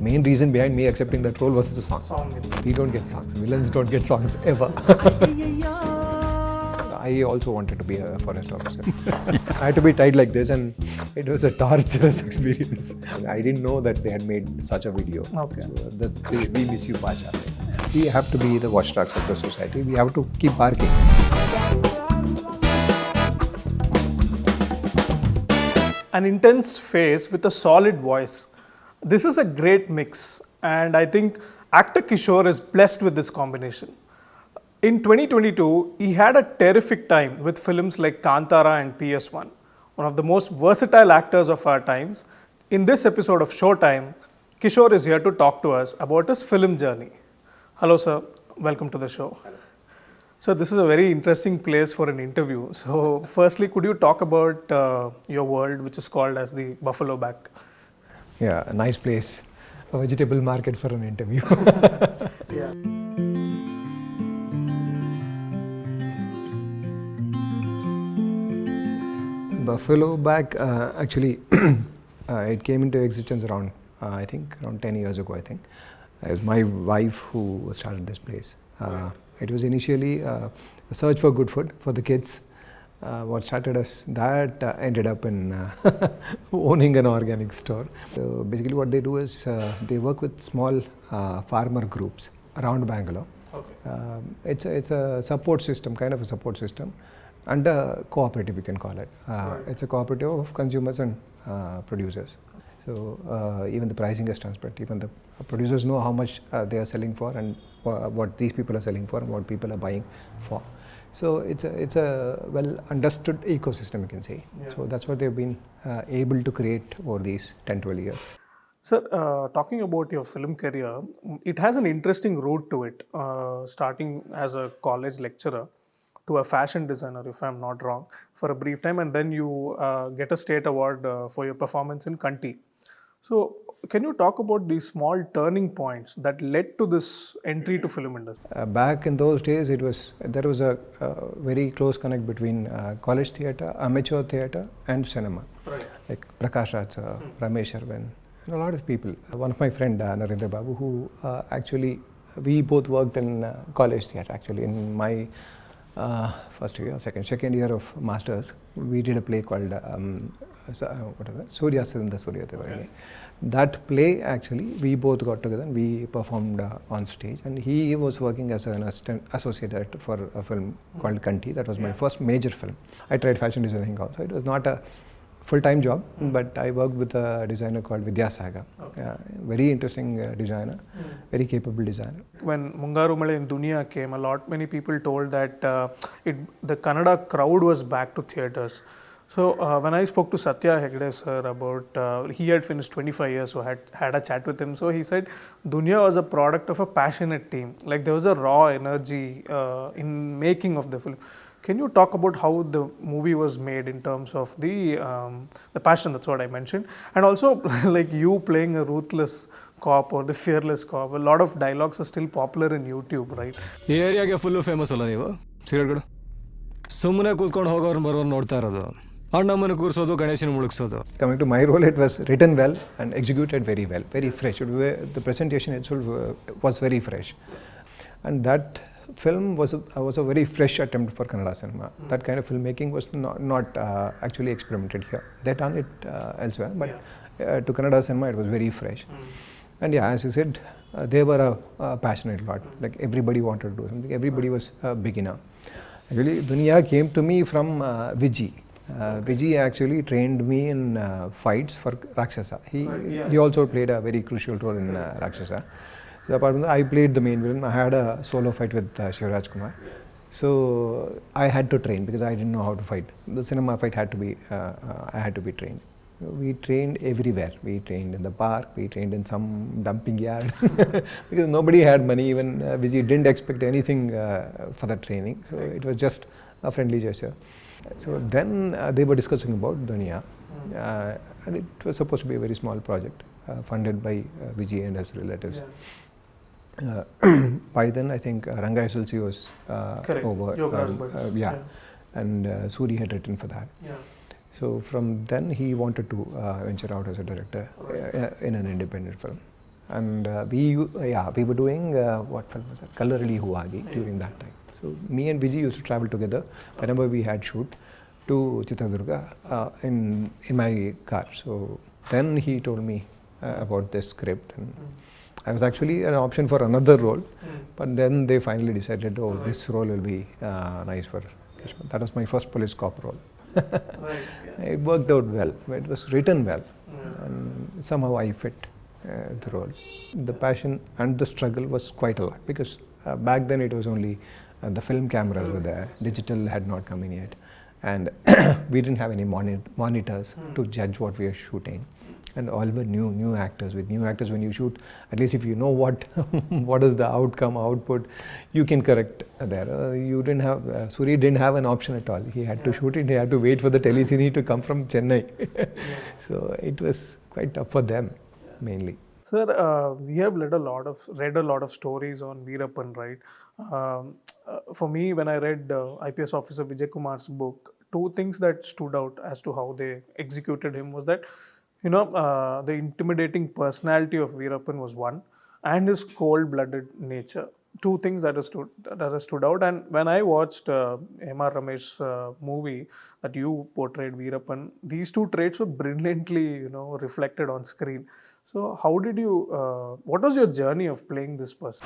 main reason behind me accepting that role was the song. We don't get songs. Villains don't get songs ever. I also wanted to be a forest officer. I had to be tied like this, and it was a torturous experience. I didn't know that they had made such a video. Okay. So we miss you, Pacha. We have to be the watchdogs of the society. We have to keep barking. An intense face with a solid voice. This is a great mix, and I think actor Kishore is blessed with this combination. In 2022, he had a terrific time with films like Kantara and PS1, one of the most versatile actors of our times. In this episode of Showtime, Kishore is here to talk to us about his film journey. Hello sir, welcome to the show. So this is a very interesting place for an interview. So firstly, could you talk about your world, which is called as the Buffalo Back? Yeah, a nice place, a vegetable market for an interview. Yeah. Buffalo Back, actually, it came into existence around, I think, around 10 years ago, I think. It was my wife who started this place. It was initially a search for good food for the kids. What started us, that ended up in owning an organic store. So basically what they do is they work with small farmer groups around Bangalore. Okay. It's a support system, kind of a support system, and a cooperative, you can call it. It's a cooperative of consumers and producers. So even the pricing is transparent. Even the producers know how much they are selling for and what these people are selling for and what people are buying for. So it's a well understood ecosystem, you can say. Yeah. So that's what they've been able to create over these 10-12 years. Sir, talking about your film career, it has an interesting route to it, starting as a college lecturer to a fashion designer, if I'm not wrong, for a brief time, and then you get a state award for your performance in Kanti. So, can you talk about these small turning points that led to this entry to film industry? Back in those days, there was a very close connect between college theatre, amateur theatre, and cinema. Right. Like Prakash Raj, Ramesh Arvind, and a lot of people. One of my friend, Narendra Babu, who actually, we both worked in college theatre. Actually, in my first year, second year of masters, we did a play called Surya Siddhanta Surya Deva. Okay. That play, actually, we both got together and we performed on stage, and he was working as an associate director for a film called Kanti. That was my first major film. I tried fashion designing also. It was not a full-time job, but I worked with a designer called Vidyasaga. Okay. Very interesting designer, very capable designer. When Mungaru Male in Duniya came, many people told that the Kannada crowd was back to theatres. So when I spoke to Satya Hegde sir about, he had finished 25 years, so had a chat with him. So he said Duniya was a product of a passionate team. Like there was a raw energy in making of the film. Can you talk about how the movie was made in terms of the passion? That's what I mentioned, and also like you playing a ruthless cop or the fearless cop. A lot of dialogues are still popular in YouTube, right? ಈ ಏರಿಯಾಗೆ full famous ಅಲ್ಲ ನೀವು ಸಿಗರೇಟ್ಗಳು ಸುಮ್ಮನೆ ಕೂತ್ಕೊಂಡು ಹೋಗೋರು ಬರೋರು ನೋಡ್ತಾ ಇರೋದು ಅಣ್ಣಮ್ಮನ ಕೂರಿಸೋದು ಗಣೇಶನ ಮುಳುಗಿಸೋದು. Coming to my role, it was written well and executed very well, very fresh. The presentation itself was very fresh, and that film was a very fresh attempt for Kannada cinema. That kind of filmmaking was not actually experimented here. They done it elsewhere, but to Kannada cinema it was very fresh. And yeah, as you said, they were a passionate lot. Like everybody wanted to do something. Everybody was a beginner. Actually, Duniya came to me from Viji. Viji actually trained me in fights for Rakshasa. He also played a very crucial role in Rakshasa. So apart from that, I played the main villain. I had a solo fight with Shivraj Kumar. So I had to train because I didn't know how to fight. The cinema fight had to be, I had to be trained. We trained everywhere. We trained in the park, we trained in some dumping yard because nobody had money. Even Vijay didn't expect anything for the training. So it was just a friendly gesture. So then they were discussing about Duniya, and it was supposed to be a very small project funded by Vijay and his relatives. By then, I think Ranga SLC was over. And Suri had written for that. So from then, he wanted to venture out as a director in an independent film. And we were doing what film was that? Kallarali Huagi during that time. So me and Vijay used to travel together whenever we had shoot to Chitradurga in my car. So then he told me about this script, and I was actually an option for another role, but then they finally decided, oh, this role will be nice for Kishore. That was my first police cop role. It worked out well. It was written well, and somehow I fit the role. The passion and the struggle was quite a lot, because back then it was only the film cameras were there. Digital had not come in yet, and we didn't have any monitors to judge what we are shooting. And all were new actors. With new actors, when you shoot, at least if you know what what is the output, you can correct there. You didn't have Suri didn't have an option at all. He had to shoot it. He had to wait for the telecine to come from Chennai. So it was quite tough for them, mainly. Sir, we have read a lot of stories on Veerappan, right? For me, when I read IPS Officer Vijay Kumar's book, two things that stood out as to how they executed him was that, the intimidating personality of Veerappan was one, and his cold-blooded nature. Two things that have stood out. And when I watched M.R. Ramesh's movie that you portrayed Veerappan, these two traits were brilliantly, reflected on screen. So how did you, what was your journey of playing this person?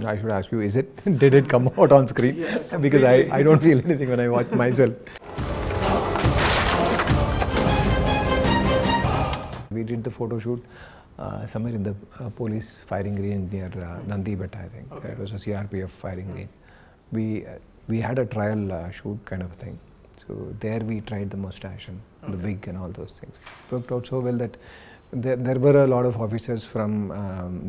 I should ask you, did it come out on screen? Yeah, because I don't feel anything when I watch myself. We did the photo shoot somewhere in the police firing range near Nandi Betta, I think. Okay. It was a CRPF firing range. We had a trial shoot kind of thing. So there we tried the mustache and the wig and all those things. It worked out so well that there were a lot of officers from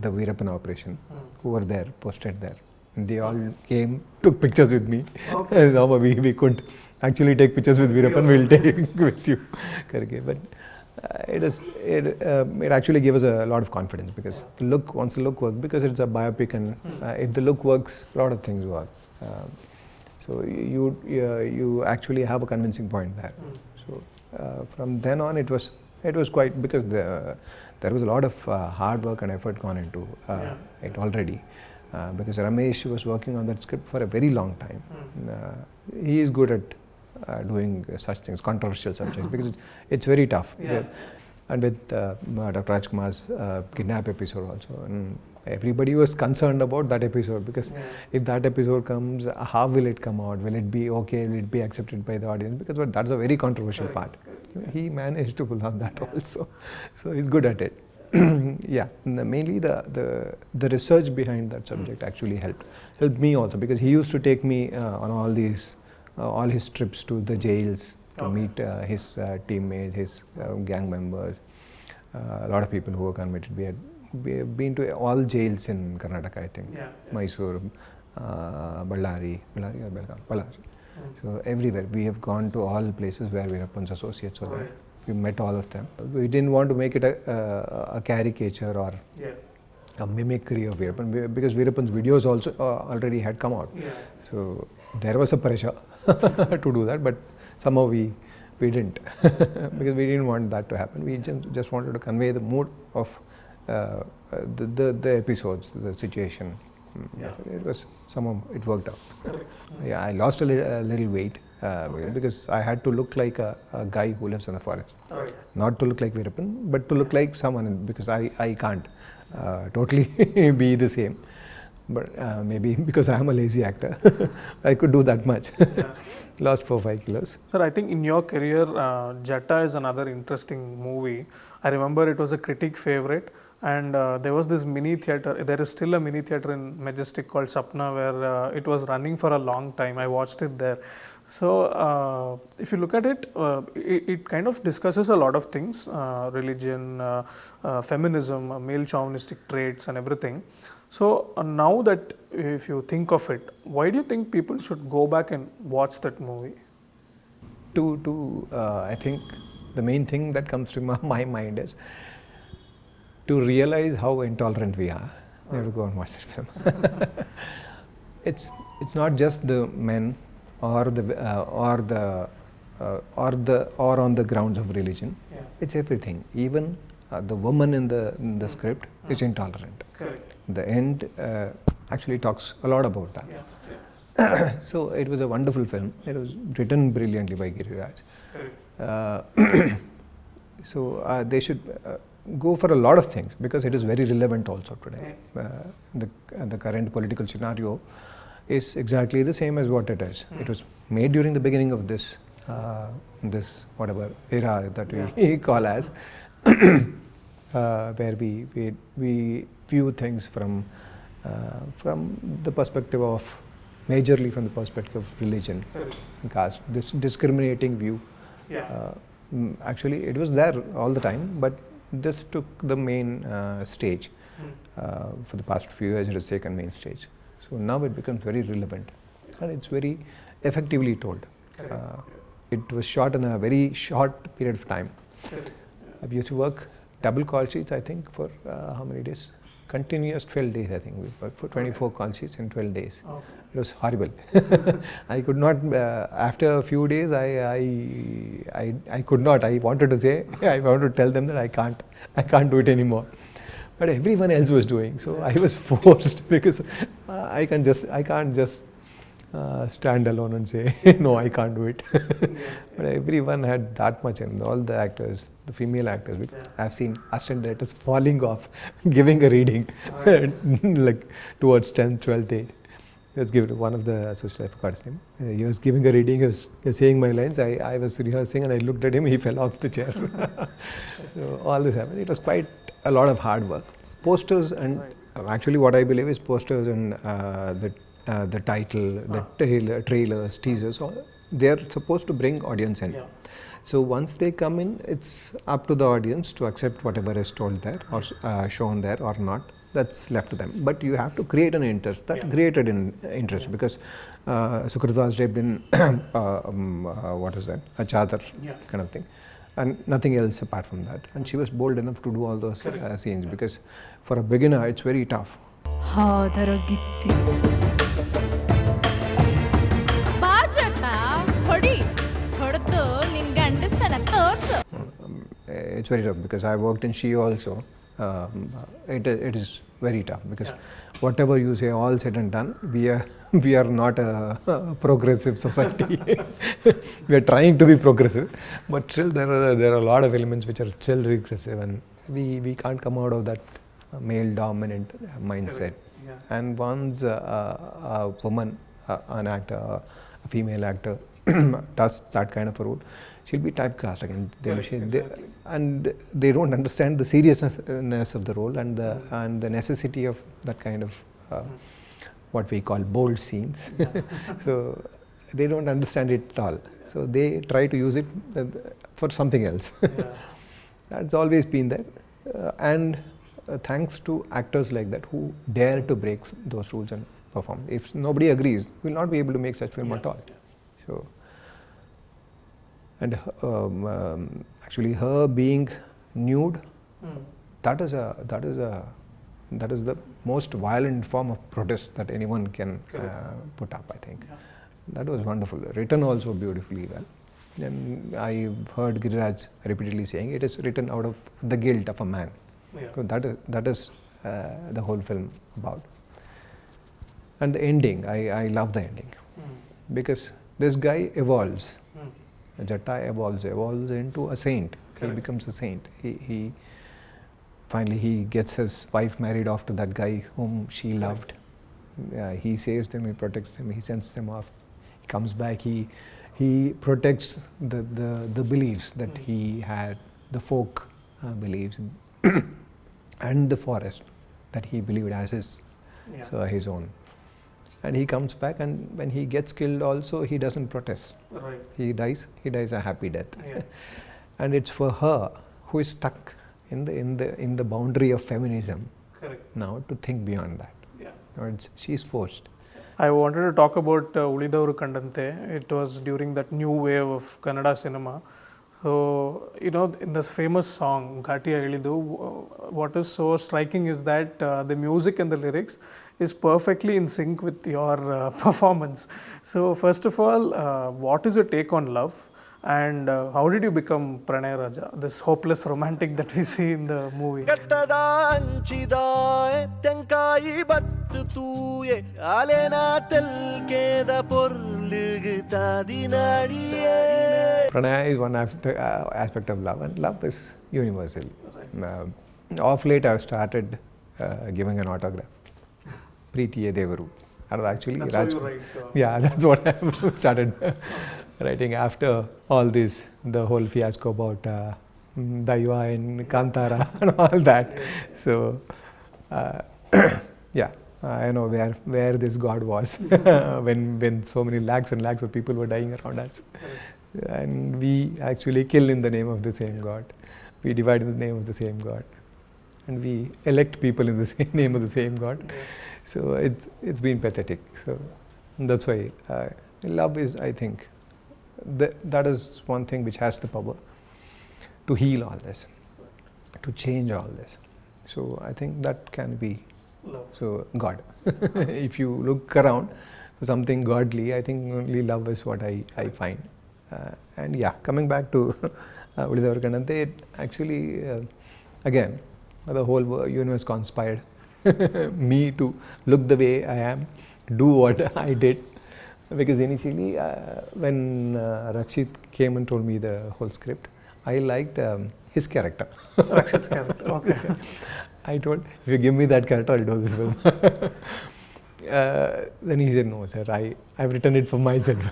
the Veerappan operation who were there, posted there. And they all came, took pictures with me. Okay. No, we couldn't actually take pictures with Veerappan, we'll take with you. But it actually gave us a lot of confidence, because once the look worked, because it's a biopic, and if the look works, a lot of things work. So you actually have a convincing point there. So from then on, it was quite, because there was a lot of hard work and effort gone into it already. Because Ramesh was working on that script for a very long time. He is good at doing such things, controversial subjects, because it's very tough. And with Dr. Rajkumar's kidnap episode also, and everybody was concerned about that episode, because if that episode comes, how will it come out? Will it be okay? Will it be accepted by the audience? Because that's a very controversial part. He managed to pull off that also, so he's good at it. Mainly the research behind that subject actually helped me also, because he used to take me on all his trips to the jails to meet his teammates, his gang members, a lot of people who were convicted. We have been to all jails in Karnataka, I think. Mysore, Ballari or Belgaum? Ballari. So everywhere. We have gone to all places where Veerappan's associates were there. We met all of them. We didn't want to make it a caricature or a mimicry of Veerappan, because Veerappan's videos also already had come out. So there was a pressure to do that, but somehow we didn't, because we didn't want that to happen. We just wanted to convey the mood of the episodes, the situation. So it worked out. I lost a little weight because I had to look like a guy who lives in the forest. Not to look like Veerappan, but to look like someone, because I can't totally be the same. But maybe because I am a lazy actor, I could do that much. Lost 4-5 kilos. Sir, I think in your career, Jatta is another interesting movie. I remember it was a critic favorite, and there was this mini theatre. There is still a mini theatre in Majestic called Sapna, where it was running for a long time. I watched it there. So if you look at it, it kind of discusses a lot of things: religion, feminism, male chauvinistic traits, and everything. So now that, if you think of it, why do you think people should go back and watch that movie? I think the main thing that comes to my mind is to realize how intolerant we are. We have to go and watch that film. It's not just the men or the or on the grounds of religion. Yeah. It's everything. Even the woman in the script is intolerant. Correct. The end actually talks a lot about that. Yeah. So it was a wonderful film. It was written brilliantly by Giriraj. Correct. So they should go for a lot of things because it is very relevant also today. The current political scenario is exactly the same as what it is. It was made during the beginning of this whatever era that we call as, where we view things from the perspective of majorly from the perspective of religion, caste. This discriminating view. Yeah. Actually, it was there all the time, but this took the main stage. For the past few years, it has taken main stage. So now it becomes very relevant, and it's very effectively told. It was shot in a very short period of time. I used to work double call sheets, I think, for how many days? Continuous 12 days, I think. We worked for 24 call sheets in 12 days. Okay. It was horrible. I could not, after a few days, I could not. I wanted to say, I wanted to tell them that I can't do it anymore. But everyone else was doing, so I was forced because I can't just stand alone and say, no, I can't do it. But everyone had that much, and all the actors, the female actors, I've seen assistant directors falling off, giving a reading, like towards 10, 12 days. He was giving one of the associates, I forgot his name. He was giving a reading, he was saying my lines. I was rehearsing and I looked at him, he fell off the chair. So all this happened. It was quite a lot of hard work. Posters and actually what I believe is posters and the title, the trailers, teasers, they're supposed to bring audience in. So once they come in, it's up to the audience to accept whatever is told there or shown there or not. That's left to them. But you have to create an interest. That created an interest because Sukrita was raped in what is that? A chadar kind of thing. And nothing else apart from that. And she was bold enough to do all those scenes because for a beginner, it's very tough. It's very tough because I worked in She also. It is very tough because whatever you say, all said and done, we are not a progressive society. We are trying to be progressive, but still there are a lot of elements which are still regressive, and we can't come out of that male dominant mindset. And once a woman, an actor, a female actor does that kind of a role, she'll be typecast again. And they don't understand the seriousness of the role and the necessity of that kind of what we call bold scenes. So they don't understand it at all. So they try to use it for something else. That's always been there. And thanks to actors like that who dare to break those rules and perform. If nobody agrees, we'll not be able to make such film at all. So, and actually her being nude, that is the most violent form of protest that anyone can put up, I think. That was wonderful. Written also beautifully well. And I've heard Giriraj repeatedly saying it is written out of the guilt of a man. So that is the whole film about. And the ending, I love the ending. Because this guy evolves. Jatta evolves into a saint. He becomes a saint. He finally gets his wife married off to that guy whom she loved. He saves them, he protects them, he sends them off. He comes back, he protects the beliefs that he had, the folk beliefs, and the forest that he believed as his own. And he comes back, and when he gets killed also, he doesn't protest. He dies a happy death. And it's for her who is stuck in the boundary of feminism now to think beyond that. She's forced. I wanted to talk about Ulidavaru Kandante. It was during that new wave of Kannada cinema. So, in this famous song, Ghatiya Ilidu, what is so striking is that the music and the lyrics is perfectly in sync with your performance. So, first of all, what is your take on love? And how did you become Pranay Raja, this hopeless romantic that we see in the movie? Pranaya is one aspect of love, and love is universal. Of late, I've started giving an autograph. Preetiye Devaru. And actually, That's what you write. Yeah, that's what I've started writing after all this, the whole fiasco about Daiva and Kantara and all that. So, yeah, I know where this God was when so many lakhs and lakhs of people were dying around us. And we actually kill in the name of the same God. We divide in the name of the same God. And we elect people in the same name of the same God. Yeah. So it's been pathetic. So that's why love is, I think, that is one thing which has the power to heal all this, to change all this. So I think that can be love. So God. If you look around for something godly, I think only love is what I find. And yeah, coming back to Ulidavarkanante, actually, again, the whole universe conspired me to look the way I am, do what I did. Because initially, when Rakshit came and told me the whole script, I liked his character. Rakshit's character, okay. I told, if you give me that character, I'll do this film. Then he said, no sir, I've written it for myself.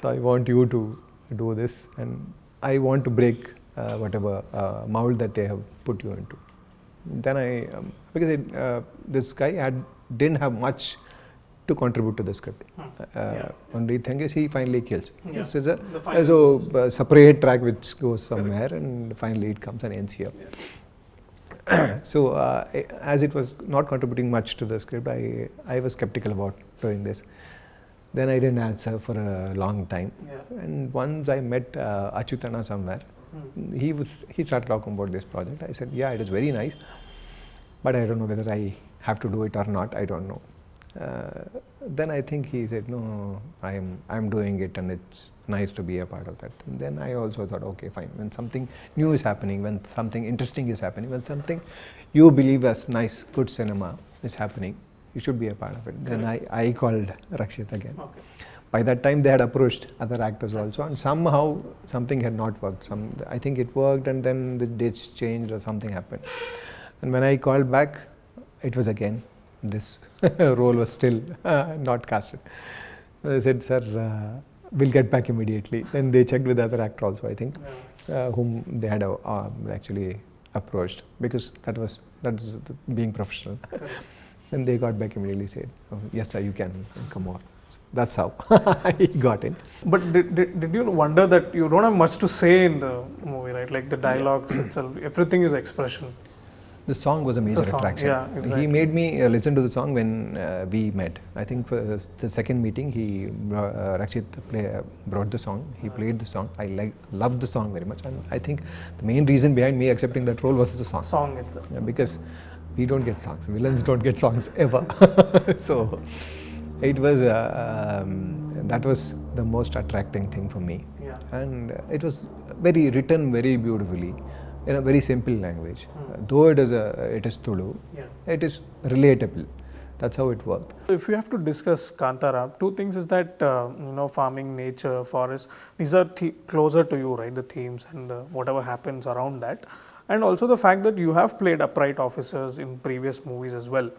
So I want you to do this, and I want to break whatever mold that they have put you into. Then because this guy didn't have much to contribute to the script. Only thing is he finally kills. Yeah. So there's a separate track which goes somewhere, and finally it comes and ends here. Yeah. So as it was not contributing much to the script, I was skeptical about doing this. Then I didn't answer for a long time. Yeah. And once I met Achyutana somewhere, he started talking about this project. I said, yeah, it is very nice, but I don't know whether I have to do it or not. I don't know. Then I think he said, no, I'm doing it, and it's nice to be a part of that. And then I also thought, okay, fine. When something new is happening, when something interesting is happening, when something you believe as nice, good cinema is happening, you should be a part of it. Then I called Rakshit again. Okay. By that time, they had approached other actors also, and somehow something had not worked. I think it worked, and then the dates changed or something happened. And when I called back, it was again, this role was still not casted. They said, sir, we'll get back immediately. Then they checked with the other actor also, I think, whom they had actually approached, because that was being professional. Then they got back immediately, said, oh, yes sir, you can come over. So that's how I got in. But did you wonder that you don't have much to say in the movie, right? Like the dialogues itself, everything is expression. The song was a major attraction. Yeah, exactly. He made me listen to the song when we met. I think for the second meeting, Rakshit brought the song. He played the song. I loved the song very much, and I think the main reason behind me accepting that role was the song. Song itself. Yeah, because we don't get songs. Villains don't get songs ever. So it was that was the most attracting thing for me. Yeah. And it was written very beautifully, in a very simple language. Though it is Tulu, it is relatable. That's how it worked. If you have to discuss Kantara, two things is that farming, nature, forest, these are closer to you, right? The themes and whatever happens around that, and also the fact that you have played upright officers in previous movies as well.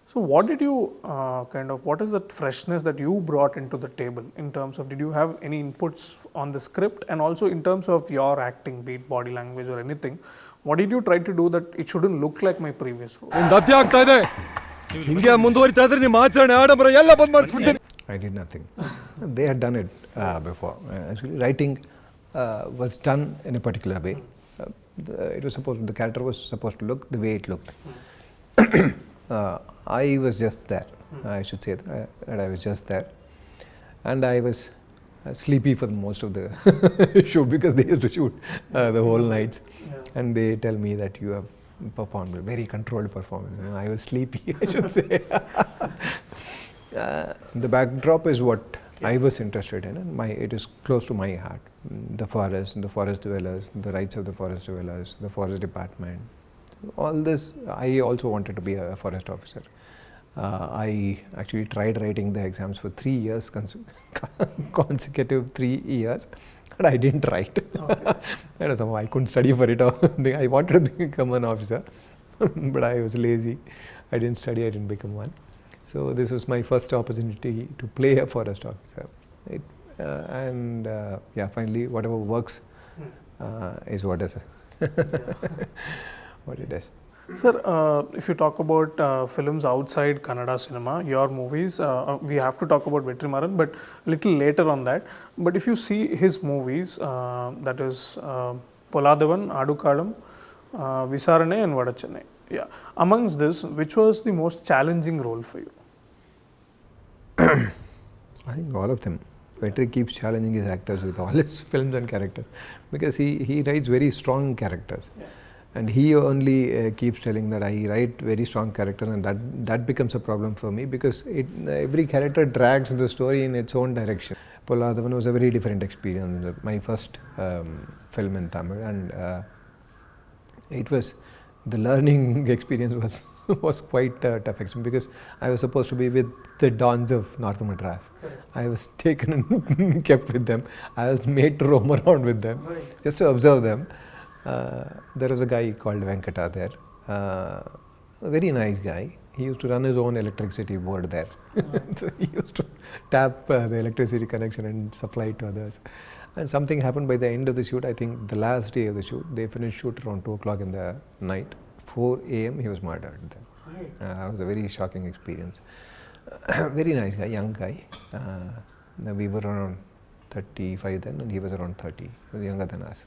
So what did you what is that freshness that you brought into the table in terms of, did you have any inputs on the script, and also in terms of your acting, be it body language or anything, what did you try to do that it shouldn't look like my previous role? I did nothing. They had done it before. Actually, writing was done in a particular way. The character was supposed to look the way it looked. I was just there. I should say that I was just there, and I was sleepy for most of the show, because they used to shoot the whole nights, and they tell me that you have performed a very controlled performance. I was sleepy, I should say. The backdrop is what I was interested in, and it is close to my heart. The forest dwellers, the rights of the forest dwellers, the forest department, all this. I also wanted to be a forest officer. I actually tried writing the exams for 3 years, consecutive 3 years, and I didn't write. That was how I couldn't study for it. I wanted to become an officer, but I was lazy. I didn't study, I didn't become one. So this was my first opportunity to play a forest officer. Finally, whatever works is what is what it is. Sir, if you talk about films outside Kannada cinema, your movies, we have to talk about Veerappan, but little later on that. But if you see his movies, that is Poladavan, Adukalam, Visarane and Vadachennai. Yeah. Amongst this, which was the most challenging role for you? I think all of them. Vetri keeps challenging his actors with all his films and characters, because he writes very strong characters. Yeah. And he only keeps telling that I write very strong characters, and that becomes a problem for me, because every character drags the story in its own direction. Poladavan was a very different experience, my first film in Tamil, and it was, the learning experience was quite a tough experience, because I was supposed to be with the dons of North Madras. Correct. I was taken and kept with them. I was made to roam around with them, just to observe them. There was a guy called Venkata there, a very nice guy. He used to run his own electricity board there. So he used to tap the electricity connection and supply it to others. And something happened by the end of the shoot. I think the last day of the shoot, they finished shoot around 2 o'clock in the night. 4 a.m. he was murdered then. Right. That was a very shocking experience. Very nice guy, young guy. We were around 35 then, and he was around 30. He was younger than us.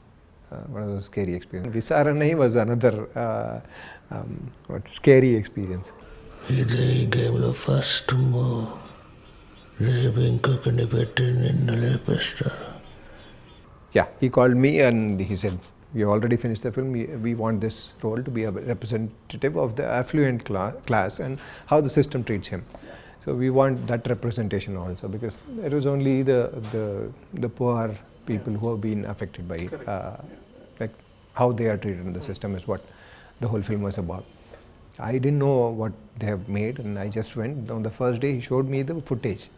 One of those scary experiences. Visaranai was another scary experience. He gave the first move. Yeah, he called me and he said, "We have already finished the film. We want this role to be a representative of the affluent class and how the system treats him. So we want that representation also, because it was only the poor people who have been affected by like how they are treated in the system is what the whole film was about." I didn't know what they have made, and I just went. On the first day, he showed me the footage,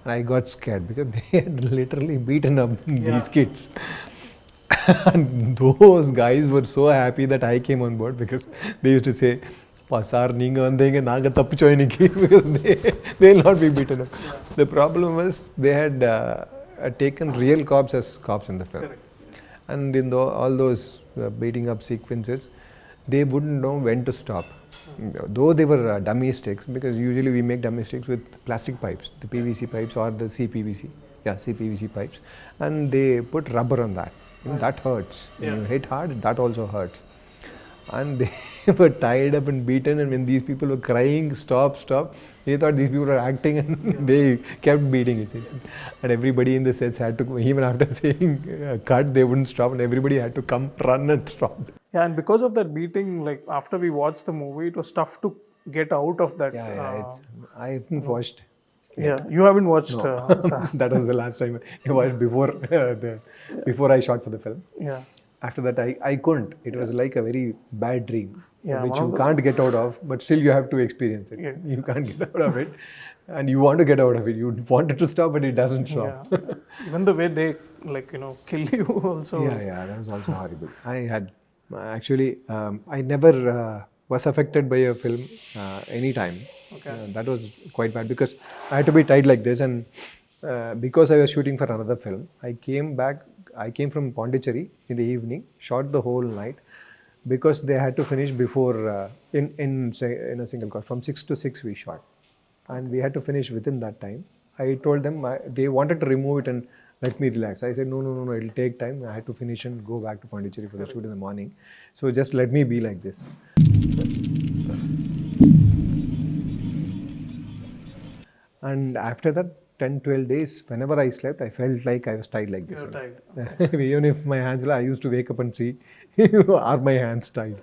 and I got scared, because they had literally beaten up these kids. And those guys were so happy that I came on board, because they used to say, "Sir, neenga vandinga naanga tappicho iniki," because they'll not be beaten up. The problem was they had taken real cops as cops in the film. And in all those beating up sequences, they wouldn't know when to stop. Though they were dummy sticks, because usually we make dummy sticks with plastic pipes, the PVC pipes or the CPVC pipes, and they put rubber on that. That hurts. When you hit hard, that also hurts. And they were tied up and beaten, and when these people were crying, "Stop, stop," they thought these people were acting, and they kept beating it. And everybody in the sets had to, even after saying cut, they wouldn't stop, and everybody had to come, run and stop. Yeah, and because of that beating, like after we watched the movie, it was tough to get out of that. I haven't watched. Yeah, you haven't watched. No. That was the last time I watched before I shot for the film. Yeah. After that, I couldn't. It was like a very bad dream, which you can't get out of, but still you have to experience it. Yeah. You can't get out of it, and you want to get out of it. You want it to stop, but it doesn't stop. Yeah. Even the way they kill you also. Yeah, that was also horrible. I had actually I never was affected by a film any time. Okay. That was quite bad, because I had to be tied like this, and because I was shooting for another film, I came from Pondicherry in the evening, shot the whole night, because they had to finish before in a single cut. From 6 to 6 we shot, and we had to finish within that time. I told them they wanted to remove it and let me relax. I said, no, it'll take time. I had to finish and go back to Pondicherry for the shoot in the morning. So just let me be like this. And after that, 10-12 days, whenever I slept, I felt like I was tied like this. Even if my hands were, I used to wake up and see, are my hands tied?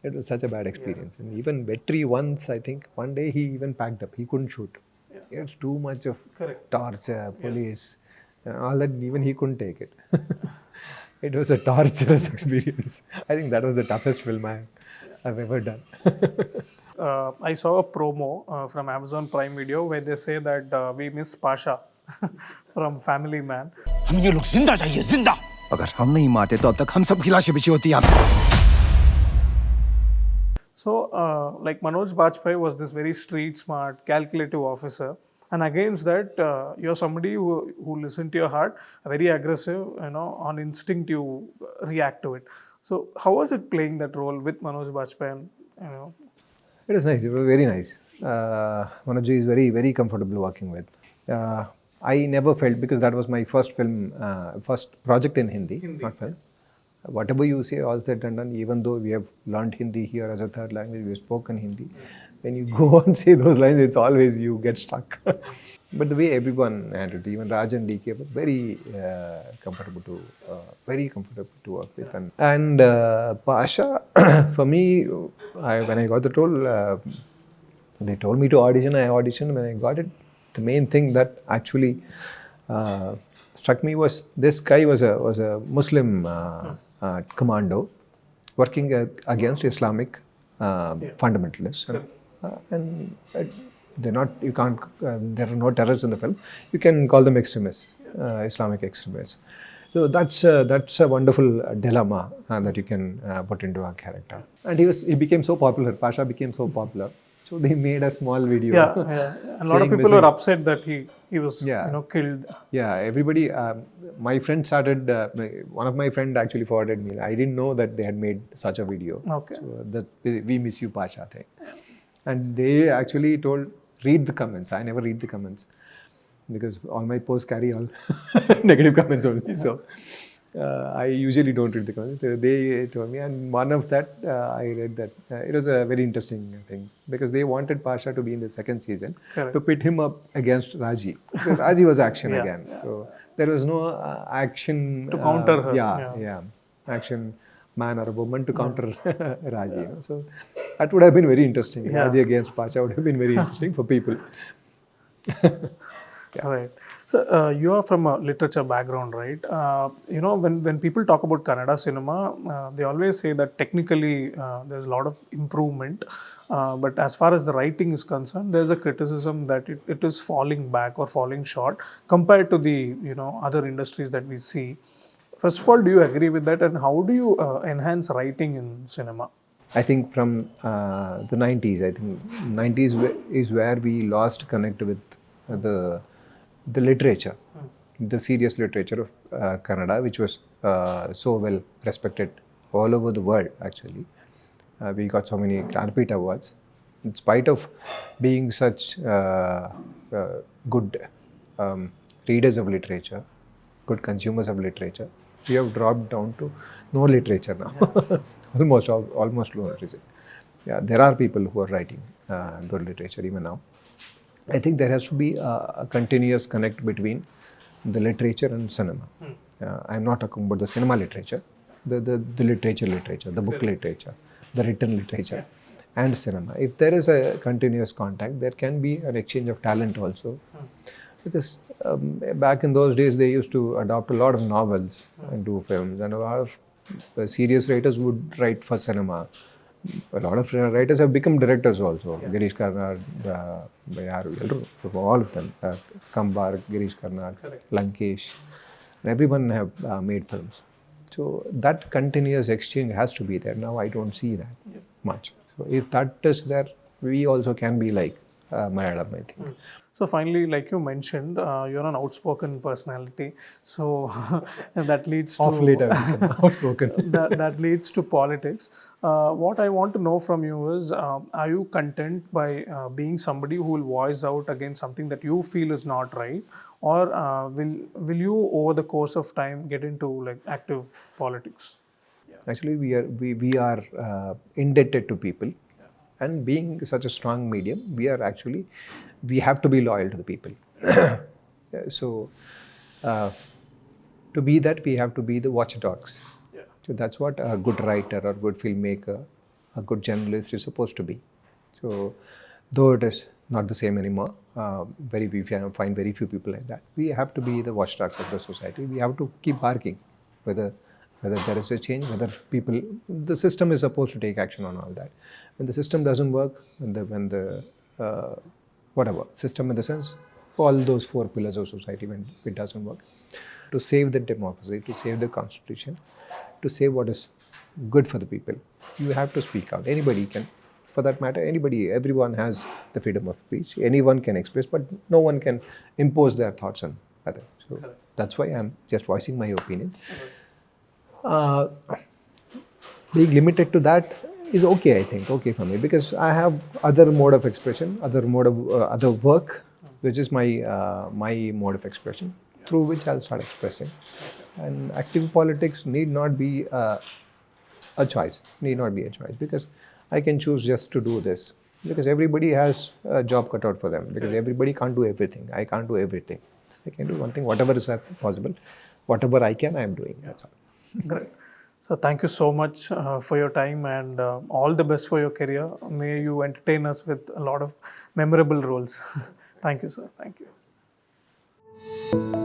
It was such a bad experience. And even Vetri once, I think, one day he even packed up. He couldn't shoot. It's too much of Correct. torture, police, all that. Even he couldn't take it. It was a torturous experience. I think that was the toughest film I've ever done. I saw a promo from Amazon Prime Video where they say that we miss Pasha from Family Man. हमें ये लोग जिंदा चाहिए, जिंदा। अगर हम नहीं मारते तो अब तक हम सब की लाशें बिछी होती हैं। So, like Manoj Bajpayee was this very street smart, calculative officer, and against that, you're somebody who listened to your heart, very aggressive, on instinct you react to it. So, how was it playing that role with Manoj Bajpayee? It was nice. It was very nice. Manoj is very, very comfortable working with. I never felt, because that was my first film, first project in Hindi. Not film. Whatever you say, all said and done, even though we have learned Hindi here as a third language, we have spoken Hindi. When you go and say those lines, it's always you get stuck. But the way everyone handled it, even Raj and DK were very comfortable to work with. And Pasha, for me, when I got the role, they told me to audition. I auditioned. When I got it, the main thing that actually struck me was this guy was a Muslim commando working against Islamic fundamentalists, and they're not. You can't. There are no terrorists in the film. You can call them extremists, Islamic extremists. So that's a wonderful dilemma that you can put into a character. And he became so popular. Pasha became so popular. So they made a small video. Yeah. A lot of people were upset that he was killed. Yeah, everybody. My friend started. One of my friend actually forwarded me. I didn't know that they had made such a video. Okay. So that we miss you, Pasha thing. And they actually told, read the comments. I never read the comments because all my posts carry all negative comments only. So I usually don't read the comments. They told me, and one of that I read that. It was a very interesting thing because they wanted Pasha to be in the second season. Correct. To pit him up against Raji. Because Raji was action again. So there was no action to counter her. Yeah. Action man or a woman to counter Raji. So that would have been very interesting. Raji against Pasha would have been very interesting for people. Right. So you are from a literature background, right? When people talk about Kannada cinema, they always say that technically there's a lot of improvement, but as far as the writing is concerned, there's a criticism that it is falling back or falling short compared to the other industries that we see. First of all, do you agree with that, and how do you enhance writing in cinema? I think from the 90s, I think 90s is where we lost connect with the literature, the serious literature of Kannada, which was so well respected all over the world. Actually, we got so many Gnanpith awards. In spite of being such good readers of literature, good consumers of literature, we have dropped down to no literature now. almost no literature. Yeah, there are people who are writing good literature even now. I think there has to be a continuous connect between the literature and cinema. I'm not talking about the cinema literature, the literature, the book literature, the written literature, and cinema. If there is a continuous contact, there can be an exchange of talent also. Because back in those days, they used to adopt a lot of novels and do films, and a lot of serious writers would write for cinema. A lot of writers have become directors also. Girish Karnad, all of them. Kambar, Girish Karnad, Lankesh, and everyone have made films. So that continuous exchange has to be there. Now I don't see that much. So if that is there, we also can be like Malayalam, I think. So finally, like you mentioned, you're an outspoken personality. So that leads to outspoken. that leads to politics. What I want to know from you is, are you content by being somebody who will voice out against something that you feel is not right, or will you over the course of time get into like active politics? Actually, we are indebted to people. And being such a strong medium, we have to be loyal to the people. So, to be that, we have to be the watchdogs. So that's what a good writer or good filmmaker, a good journalist is supposed to be. So, though it is not the same anymore. We find very few people like that. We have to be the watchdogs of the society. We have to keep barking whether there is a change, whether people, the system is supposed to take action on all that. When the system doesn't work, when the whatever system in the sense, all those 4 pillars of society, when it doesn't work, to save the democracy, to save the constitution, to save what is good for the people, you have to speak out. Anybody can, for that matter, everyone has the freedom of speech. Anyone can express, but no one can impose their thoughts on others. So that's why I'm just voicing my opinion. Being limited to that is okay, I think, okay for me, because I have other mode of expression, other work, which is my mode of expression, through which I'll start expressing. And active politics need not be a choice, because I can choose just to do this, because everybody has a job cut out for them, because everybody can't do everything. I can't do everything. I can do one thing, whatever is possible, whatever I can, I am doing. That's all. Great. So thank you so much for your time, and all the best for your career. May you entertain us with a lot of memorable roles. Thank you, sir. Thank you.